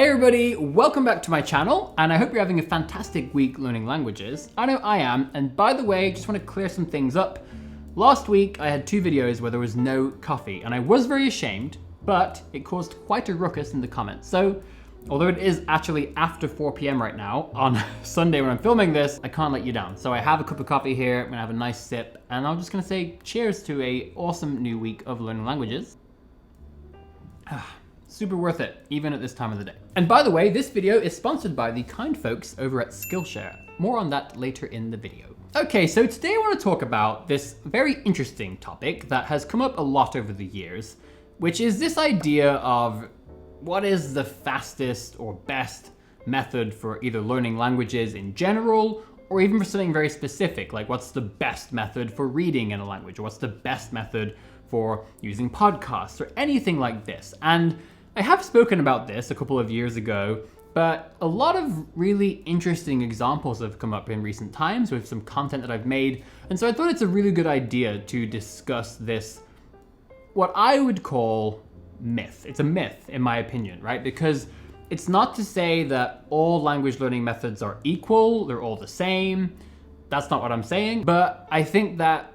Hey everybody, welcome back to my channel, and I hope you're having a fantastic week learning languages. I know I am, and by the way, just want to clear some things up. Last week I had 2 videos where there was no coffee, and I was very ashamed, but it caused quite a ruckus in the comments. So, although it is actually after 4 p.m. right now, on Sunday when I'm filming this, I can't let you down. So I have a cup of coffee here, I'm gonna have a nice sip, and I'm just gonna say cheers to an awesome new week of learning languages. Super worth it, even at this time of the day. And by the way, this video is sponsored by the kind folks over at Skillshare. More on that later in the video. Okay, so today I want to talk about this very interesting topic that has come up a lot over the years, which is this idea of what is the fastest or best method for either learning languages in general, or even for something very specific, like what's the best method for reading in a language, or what's the best method for using podcasts, or anything like this. And I have spoken about this a couple of years ago, but a lot of really interesting examples have come up in recent times with some content that I've made. And so I thought it's a really good idea to discuss this, what I would call myth. It's a myth, in my opinion, right? Because it's not to say that all language learning methods are equal, they're all the same. That's not what I'm saying. But I think that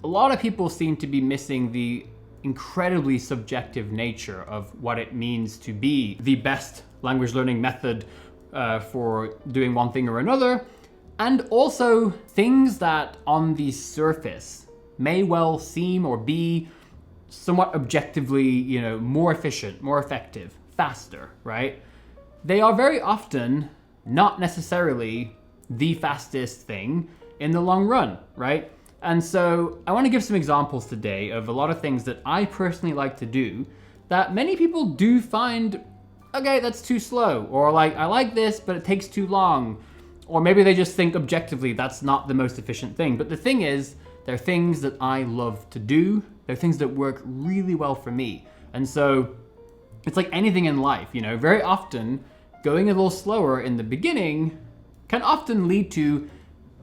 a lot of people seem to be missing the incredibly subjective nature of what it means to be the best language learning method for doing one thing or another, and also things that on the surface may well seem or be somewhat objectively, more efficient, more effective, faster, right? They are very often not necessarily the fastest thing in the long run, right? And so I want to give some examples today of a lot of things that I personally like to do that many people do find, okay, that's too slow, or like, I like this, but it takes too long. Or maybe they just think objectively that's not the most efficient thing. But the thing is, they're things that I love to do. They're things that work really well for me. And so it's like anything in life, very often going a little slower in the beginning can often lead to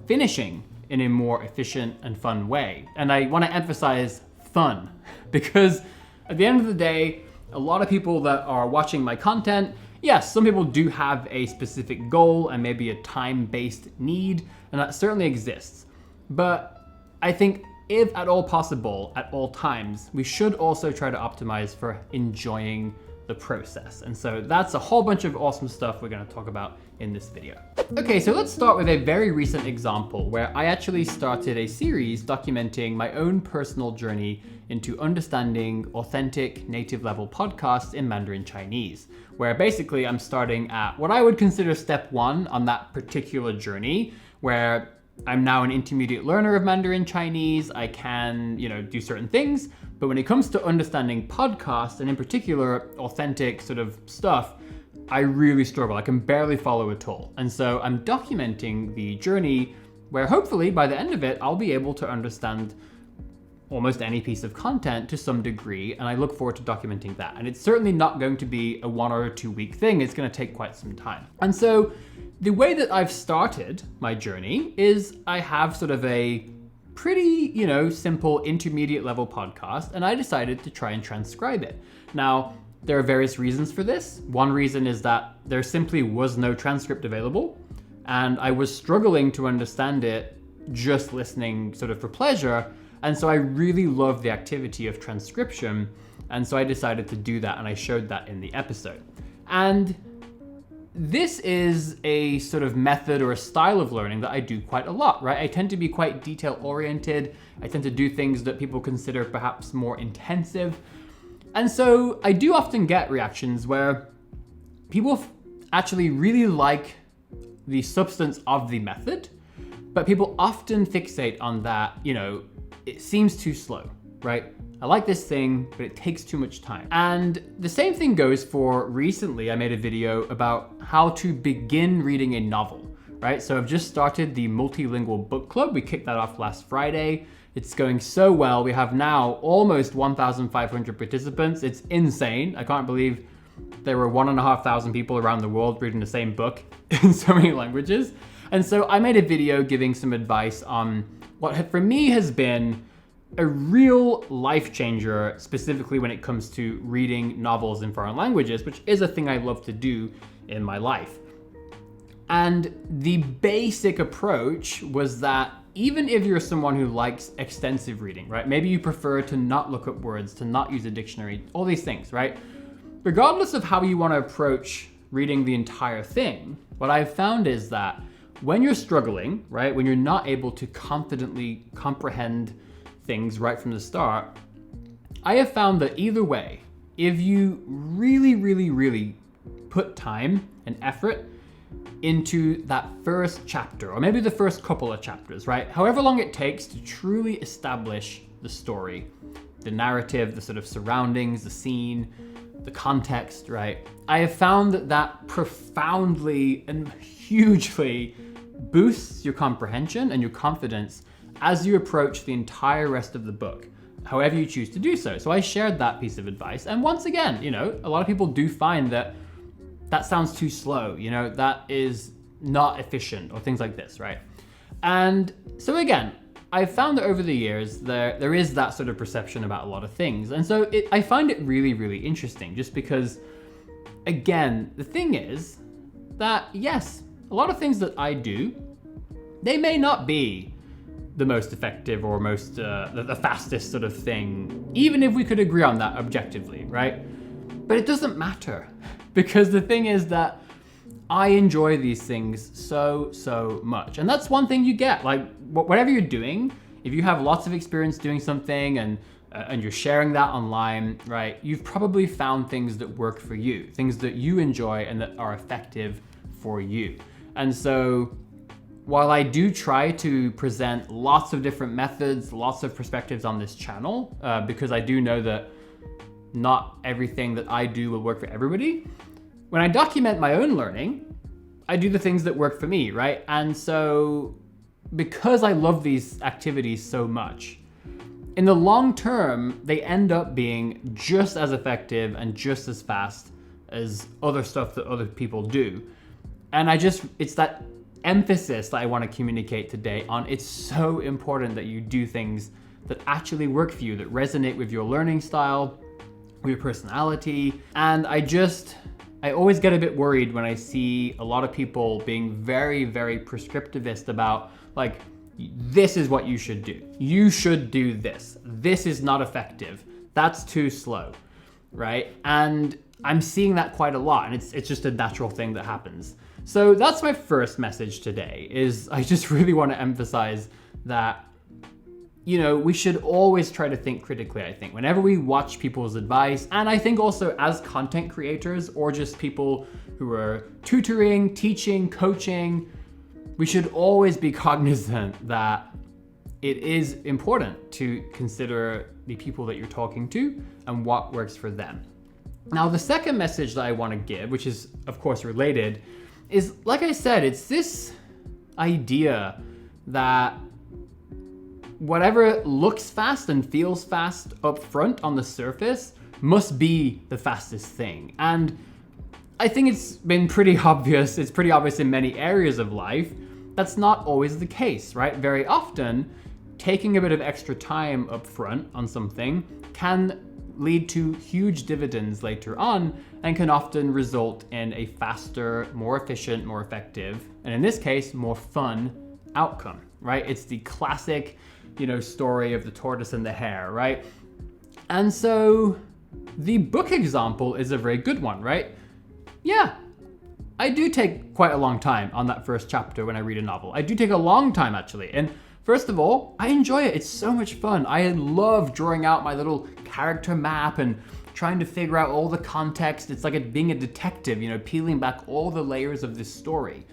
finishing in a more efficient and fun way. And I want to emphasize fun, because at the end of the day, a lot of people that are watching my content, yes, some people do have a specific goal and maybe a time-based need, and that certainly exists. But I think if at all possible, at all times, we should also try to optimize for enjoying the process. And so that's a whole bunch of awesome stuff we're going to talk about in this video. Okay, so let's start with a very recent example where I actually started a series documenting my own personal journey into understanding authentic native level podcasts in Mandarin Chinese, where basically I'm starting at what I would consider step 1 on that particular journey, where I'm now an intermediate learner of Mandarin Chinese. I can, do certain things, but when it comes to understanding podcasts, and in particular authentic sort of stuff, I really struggle. I can barely follow at all. And so I'm documenting the journey where hopefully by the end of it, I'll be able to understand almost any piece of content to some degree, and I look forward to documenting that. And it's certainly not going to be a 1 or 2 week thing. It's going to take quite some time. And so the way that I've started my journey is I have sort of a pretty, simple intermediate level podcast, and I decided to try and transcribe it. Now, there are various reasons for this. One reason is that there simply was no transcript available, and I was struggling to understand it just listening sort of for pleasure. And so I really love the activity of transcription. And so I decided to do that, and I showed that in the episode. And this is a sort of method or a style of learning that I do quite a lot, right? I tend to be quite detail oriented. I tend to do things that people consider perhaps more intensive. And so I do often get reactions where people actually really like the substance of the method, but people often fixate on that, it seems too slow, right? I like this thing, but it takes too much time. And the same thing goes for recently, I made a video about how to begin reading a novel, right? So I've just started the multilingual book club. We kicked that off last Friday. It's going so well. We have now almost 1,500 participants. It's insane. I can't believe there were 1,500 people around the world reading the same book in so many languages. And so I made a video giving some advice on what for me has been a real life changer, specifically when it comes to reading novels in foreign languages, which is a thing I love to do in my life. And the basic approach was that even if you're someone who likes extensive reading, right? Maybe you prefer to not look up words, to not use a dictionary, all these things, right? Regardless of how you want to approach reading the entire thing, what I've found is that when you're struggling, right? When you're not able to confidently comprehend things right from the start, I have found that either way, if you really, really, really put time and effort into that first chapter, or maybe the first couple of chapters, right? However long it takes to truly establish the story, the narrative, the sort of surroundings, the scene, the context, right? I have found that that profoundly and hugely boosts your comprehension and your confidence as you approach the entire rest of the book, however you choose to do so. So I shared that piece of advice. And once again, you know, a lot of people do find that that sounds too slow, you know, that is not efficient or things like this, right? And so again, I've found that over the years, there is that sort of perception about a lot of things. And so I find it really, really interesting just because, again, the thing is that yes, a lot of things that I do, they may not be the most effective or most, the fastest sort of thing, even if we could agree on that objectively, right? But it doesn't matter because the thing is that I enjoy these things so much. And that's one thing you get, like whatever you're doing, if you have lots of experience doing something and you're sharing that online, right? You've probably found things that work for you, things that you enjoy and that are effective for you. And so while I do try to present lots of different methods, lots of perspectives on this channel, because I do know that not everything that I do will work for everybody, when I document my own learning, I do the things that work for me, right? And so because I love these activities so much, in the long term, they end up being just as effective and just as fast as other stuff that other people do. And it's that emphasis that I want to communicate today on it's so important that you do things that actually work for you, that resonate with your learning style, with your personality. And I always get a bit worried when I see a lot of people being very, very prescriptivist about like, this is what you should do. You should do this. This is not effective. That's too slow, right? And I'm seeing that quite a lot, and it's just a natural thing that happens. So that's my first message today, is I just really want to emphasize that, you know, we should always try to think critically, I think, whenever we watch people's advice. And I think also as content creators or just people who are tutoring, teaching, coaching, we should always be cognizant that it is important to consider the people that you're talking to and what works for them. Now, the second message that I want to give, which is of course related, is, like I said, it's this idea that whatever looks fast and feels fast up front on the surface must be the fastest thing. And I think it's been pretty obvious, it's pretty obvious in many areas of life, that's not always the case, right? Very often, taking a bit of extra time up front on something can lead to huge dividends later on and can often result in a faster, more efficient, more effective, and in this case, more fun outcome, right? It's the classic, you know, story of the tortoise and the hare, right? And so the book example is a very good one, right? Yeah, I do take quite a long time on that first chapter when I read a novel. I do take a long time actually. And first of all, I enjoy it. It's so much fun. I love drawing out my little character map and trying to figure out all the context. It's like being a detective, you know, peeling back all the layers of this story.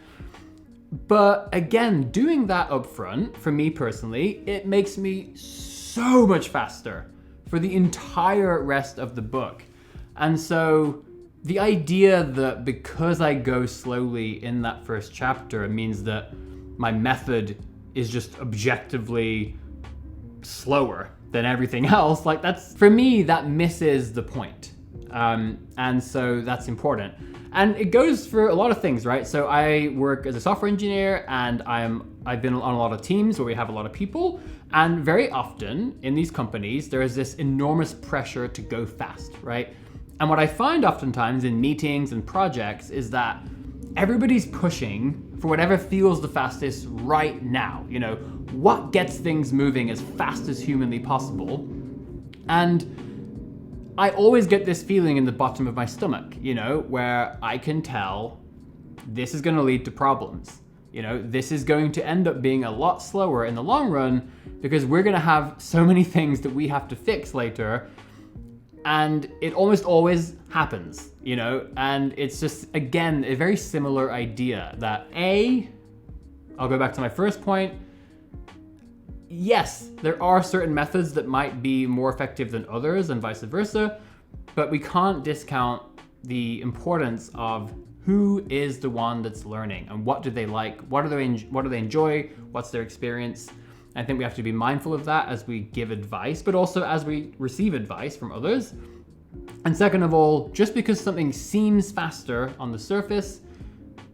But again, doing that up front, for me personally, it makes me so much faster for the entire rest of the book. And so the idea that because I go slowly in that first chapter means that my method is just objectively slower than everything else, like that's, for me, that misses the point. And so that's important. And it goes for a lot of things, right? So I work as a software engineer, and I've been on a lot of teams where we have a lot of people. And very often in these companies, there is this enormous pressure to go fast, right? And what I find oftentimes in meetings and projects is that everybody's pushing for whatever feels the fastest right now. You know, what gets things moving as fast as humanly possible. And I always get this feeling in the bottom of my stomach, you know, where I can tell this is going to lead to problems. You know, this is going to end up being a lot slower in the long run because we're going to have so many things that we have to fix later. And it almost always happens, you know, and it's just, again, a very similar idea that I'll go back to my first point. Yes, there are certain methods that might be more effective than others and vice versa, but we can't discount the importance of who is the one that's learning and what do they like, what do they enjoy, what's their experience. I think we have to be mindful of that as we give advice, but also as we receive advice from others. And second of all, just because something seems faster on the surface,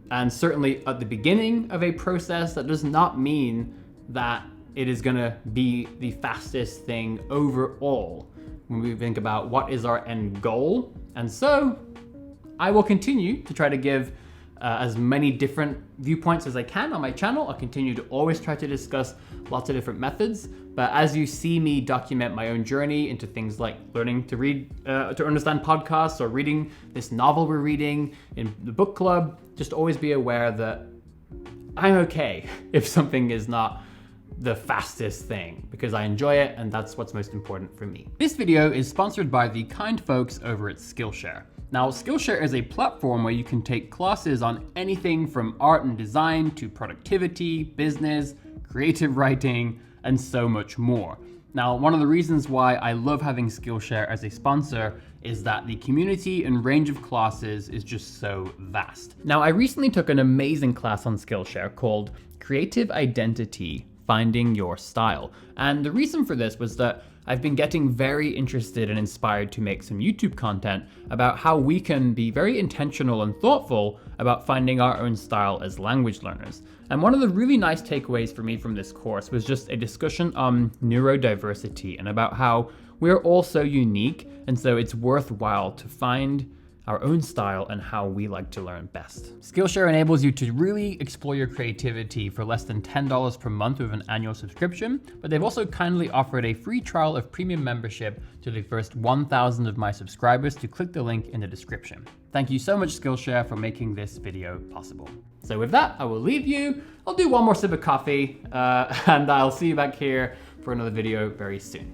and certainly at the beginning of a process, that does not mean that it is gonna be the fastest thing overall when we think about what is our end goal. And so I will continue to try to give as many different viewpoints as I can on my channel. I'll continue to always try to discuss lots of different methods. But as you see me document my own journey into things like learning to read, to understand podcasts, or reading this novel we're reading in the book club, just always be aware that I'm okay if something is not the fastest thing, because I enjoy it and that's what's most important for me. This video is sponsored by the kind folks over at Skillshare. Now, Skillshare is a platform where you can take classes on anything from art and design to productivity, business, creative writing, and so much more. Now, one of the reasons why I love having Skillshare as a sponsor is that the community and range of classes is just so vast. Now, I recently took an amazing class on Skillshare called Creative Identity: Finding Your Style. And the reason for this was that I've been getting very interested and inspired to make some YouTube content about how we can be very intentional and thoughtful about finding our own style as language learners. And one of the really nice takeaways for me from this course was just a discussion on neurodiversity and about how we're all so unique, and so it's worthwhile to find our own style and how we like to learn best. Skillshare enables you to really explore your creativity for less than $10 per month with an annual subscription, but they've also kindly offered a free trial of premium membership to the first 1,000 of my subscribers to click the link in the description. Thank you so much, Skillshare, for making this video possible. So with that, I will leave you. I'll do one more sip of coffee, and I'll see you back here for another video very soon.